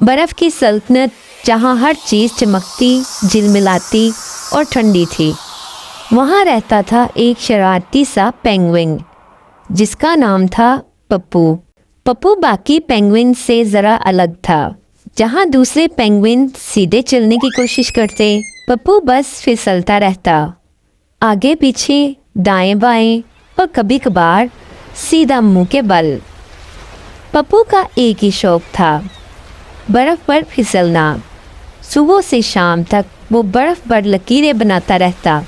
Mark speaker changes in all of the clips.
Speaker 1: बर्फ़ की सल्तनत जहाँ हर चीज़ चमकती, झिलमिलाती और ठंडी थी। वहाँ रहता था एक शरारती सा पेंगुइन जिसका नाम था पप्पू। पप्पू बाकी पेंगुइन से ज़रा अलग था। जहाँ दूसरे पेंगुइन सीधे चलने की कोशिश करते, पप्पू बस फिसलता रहता, आगे पीछे, दाएं बाएं और कभी कभार सीधा मुंह के बल। पप्पू का एक ही शौक था, बर्फ़ पर फिसलना। सुबह से शाम तक वो बर्फ़ पर लकीरें बनाता रहता।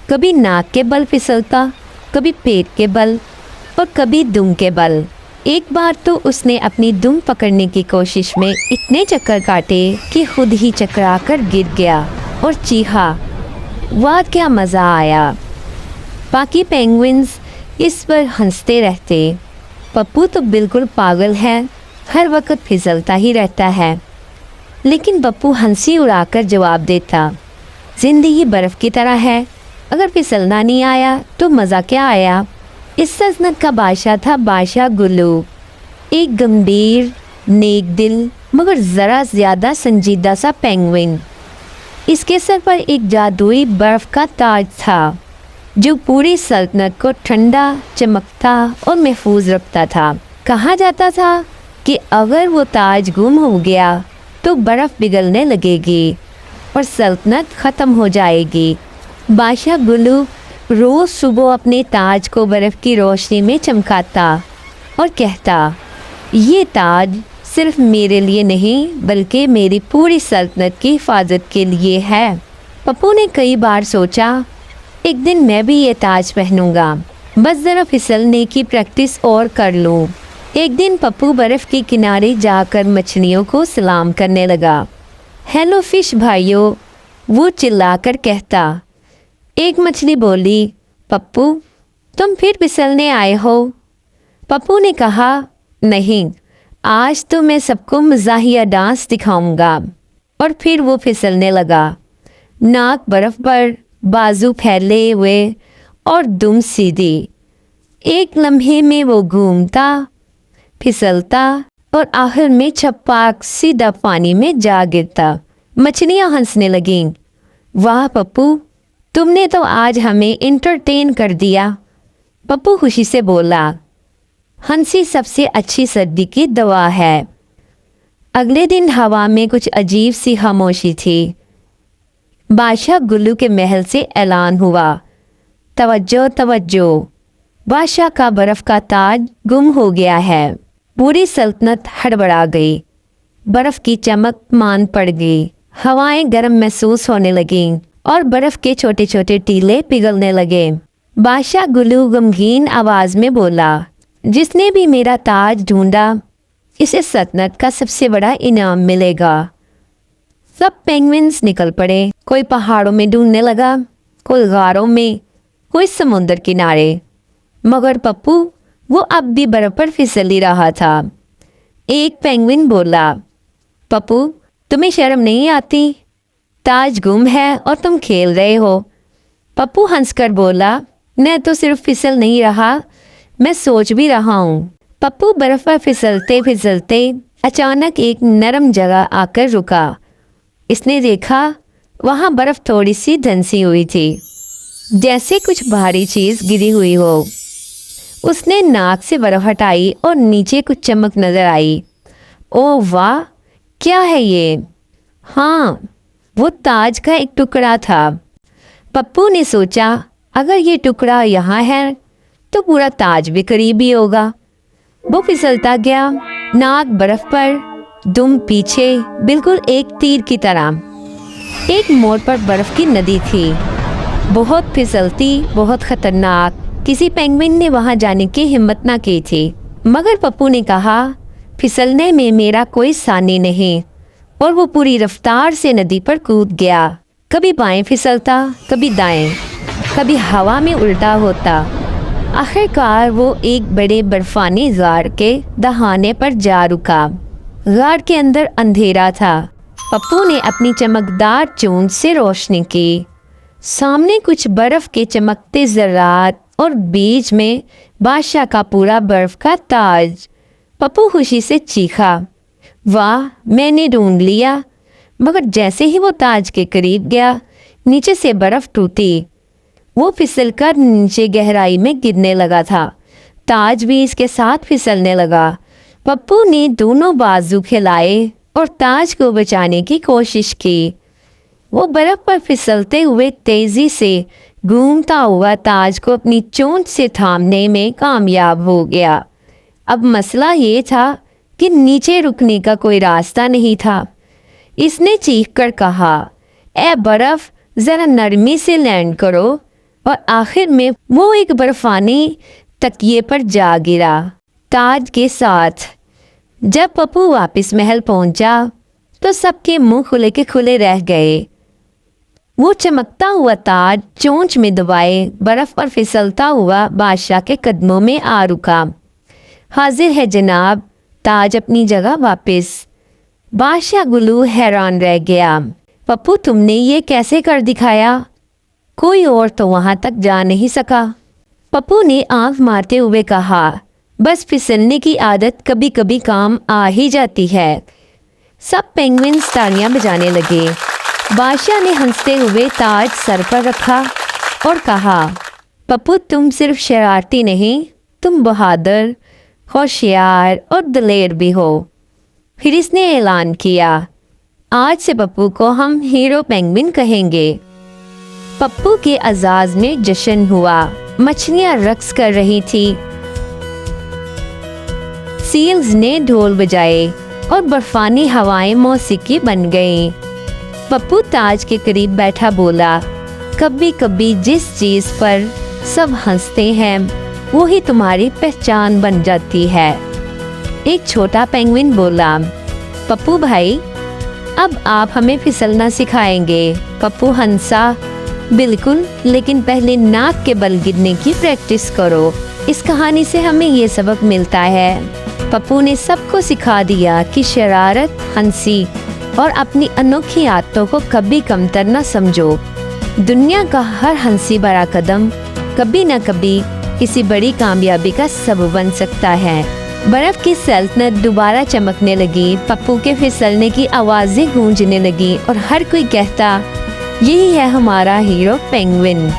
Speaker 1: कभी नाक के बल फिसलता, कभी पेट के बल और कभी दुम के बल। एक बार तो उसने अपनी दुम पकड़ने की कोशिश में इतने चक्कर काटे कि खुद ही चकरा कर गिर गया और चीखा, वाह क्या मज़ा आया। बाकी पेंगुइन्स इस पर हंसते रहते। पप्पू तो बिल्कुल पागल है, हर वक्त फिसलता ही रहता है। लेकिन पप्पू हंसी उड़ाकर जवाब देता, ज़िंदगी बर्फ़ की तरह है, अगर फिसलना नहीं आया तो मज़ा क्या आया। इस सल्तनत का बादशाह था बादशाह गुल्लू, एक गंभीर, नेक दिल मगर ज़रा ज़्यादा संजीदा सा पेंगुइन। इसके सर पर एक जादुई बर्फ़ का ताज था जो पूरी सल्तनत को ठंडा, चमकता और महफूज रखता था। कहा जाता था कि अगर वो ताज गुम हो गया तो बर्फ़ पिघलने लगेगी और सल्तनत ख़त्म हो जाएगी। बादशाह गुल्लू रोज़ सुबह अपने ताज को बर्फ़ की रोशनी में चमकाता और कहता, ये ताज सिर्फ मेरे लिए नहीं बल्कि मेरी पूरी सल्तनत की हिफाजत के लिए है। पप्पू ने कई बार सोचा, एक दिन मैं भी ये ताज पहनूंगा, बस ज़रा फिसलने की प्रैक्टिस और कर लूँ। एक दिन पप्पू बर्फ़ के किनारे जाकर मछलियों को सलाम करने लगा। हेलो फिश भाइयों, वो चिल्लाकर कहता। एक मछली बोली, पप्पू तुम फिर फिसलने आए हो। पप्पू ने कहा, नहीं, आज तो मैं सबको मज़ाहिया डांस दिखाऊंगा। और फिर वो फिसलने लगा, नाक बर्फ़ पर, बाजू फैले हुए और दुम सीधी। एक लम्हे में वो घूमता, फिसलता और आखिर में छपाक सीधा पानी में जा गिरता। मछलियाँ हंसने लगीं, वाह पप्पू, तुमने तो आज हमें इंटरटेन कर दिया। पप्पू खुशी से बोला, हंसी सबसे अच्छी सर्दी की दवा है। अगले दिन हवा में कुछ अजीब सी खामोशी थी। बादशाह गुल्लू के महल से ऐलान हुआ, तवज्जो तवज्जो, बादशाह का बर्फ़ का ताज गुम हो गया है। पूरी सल्तनत हड़बड़ा गई, बर्फ़ की चमक मान पड़ गई, हवाएं गर्म महसूस होने लगीं और बर्फ़ के छोटे छोटे टीले पिघलने लगे। बादशाह गुल्लू गमगीन आवाज़ में बोला, जिसने भी मेरा ताज ढूंढा इसे सल्तनत का सबसे बड़ा इनाम मिलेगा। सब पेंगुइन्स निकल पड़े, कोई पहाड़ों में ढूंढने लगा, कोई गारों में, कोई समुंदर किनारे। मगर पप्पू वो अब भी बर्फ़ पर फिसल ही रहा था। एक पेंगुइन बोला, पप्पू तुम्हें शर्म नहीं आती, ताज गुम है और तुम खेल रहे हो। पप्पू हंसकर बोला, मैं तो सिर्फ फिसल नहीं रहा, मैं सोच भी रहा हूँ। पप्पू बर्फ़ पर फिसलते फिसलते अचानक एक नरम जगह आकर रुका। इसने देखा वहाँ बर्फ़ थोड़ी सी धंसी हुई थी, जैसे कुछ भारी चीज़ गिरी हुई हो। उसने नाक से बर्फ़ हटाई और नीचे कुछ चमक नज़र आई। ओह वाह, क्या है ये? हाँ, वो ताज का एक टुकड़ा था। पप्पू ने सोचा, अगर ये टुकड़ा यहाँ है तो पूरा ताज भी करीब ही होगा। वो फिसलता गया, नाक बर्फ़ पर, दुम पीछे, बिल्कुल एक तीर की तरह। एक मोड़ पर बर्फ़ की नदी थी, बहुत फिसलती, बहुत ख़तरनाक। किसी पेंगुइन ने वहाँ जाने की हिम्मत ना की थी। मगर पप्पू ने कहा, फिसलने में मेरा कोई सानी नहीं, और वो पूरी रफ्तार से नदी पर कूद गया। कभी बाएं फिसलता, कभी दाएं, कभी हवा में उल्टा होता। आखिरकार वो एक बड़े बर्फानी गार के दहाने पर जा रुका। गार के अंदर अंधेरा था। पप्पू ने अपनी चमकदार चोंच से रोशनी की। सामने कुछ बर्फ के चमकते ज़रात और बीच में बादशाह का पूरा बर्फ का ताज। पप्पू खुशी से चीखा, वाह, मैंने ढूंढ लिया। मगर जैसे ही वो ताज के करीब गया, नीचे से बर्फ टूटी। वो फिसलकर नीचे गहराई में गिरने लगा था। ताज भी इसके साथ फिसलने लगा। पप्पू ने दोनों बाजू खिलाए और ताज को बचाने की कोशिश की। वो बर्फ पर फिसलते हुए तेजी से घूमता हुआ ताज को अपनी चोंच से थामने में कामयाब हो गया। अब मसला ये था कि नीचे रुकने का कोई रास्ता नहीं था। इसने चीखकर कहा, ए बर्फ, जरा नरमी से लैंड करो। और आखिर में वो एक बर्फानी तकिए पर जा गिरा ताज के साथ। जब पप्पू वापस महल पहुंचा तो सबके मुंह खुले के खुले रह गए। वो चमकता हुआ ताज चोंच में दबाए बर्फ पर फिसलता हुआ बादशाह के कदमों में आ रुका। हाजिर है जनाब, ताज अपनी जगह वापस। बादशाह गुलू हैरान रह गया। पप्पू, तुमने ये कैसे कर दिखाया? कोई और तो वहां तक जा नहीं सका। पप्पू ने आंख मारते हुए कहा, बस फिसलने की आदत कभी कभी काम आ ही जाती है। सब पेंगुइन्स तालियां बजाने लगे। बादशाह ने हंसते हुए ताज सर पर रखा और कहा, पप्पू, तुम सिर्फ शरारती नहीं, तुम बहादुर, होशियार और दिलेर भी हो। फिर इसने ऐलान किया, आज से पप्पू को हम हीरो पेंगुइन कहेंगे। पप्पू के अजाज में जश्न हुआ। मछलियां रक्स कर रही थी। सील्स ने ढोल बजाए और बर्फानी हवाएं मौसीकी बन गईं। पप्पू ताज के करीब बैठा बोला, कभी कभी जिस चीज पर सब हंसते हैं वही तुम्हारी पहचान बन जाती है। एक छोटा पेंगुइन बोला, पप्पू भाई, अब आप हमें फिसलना सिखाएंगे। पप्पू हंसा, बिल्कुल, लेकिन पहले नाक के बल गिरने की प्रैक्टिस करो। इस कहानी से हमें ये सबक मिलता है। पप्पू ने सबको सिखा दिया कि शरारत, हंसी और अपनी अनोखी आदतों को कभी कमतर न समझो। दुनिया का हर हंसी भरा कदम कभी न कभी किसी बड़ी कामयाबी का सबब बन सकता है। बर्फ की सल्तनत दोबारा चमकने लगी। पप्पू के फिसलने की आवाजें गूंजने लगी और हर कोई कहता, यही है हमारा हीरो पेंगुइन।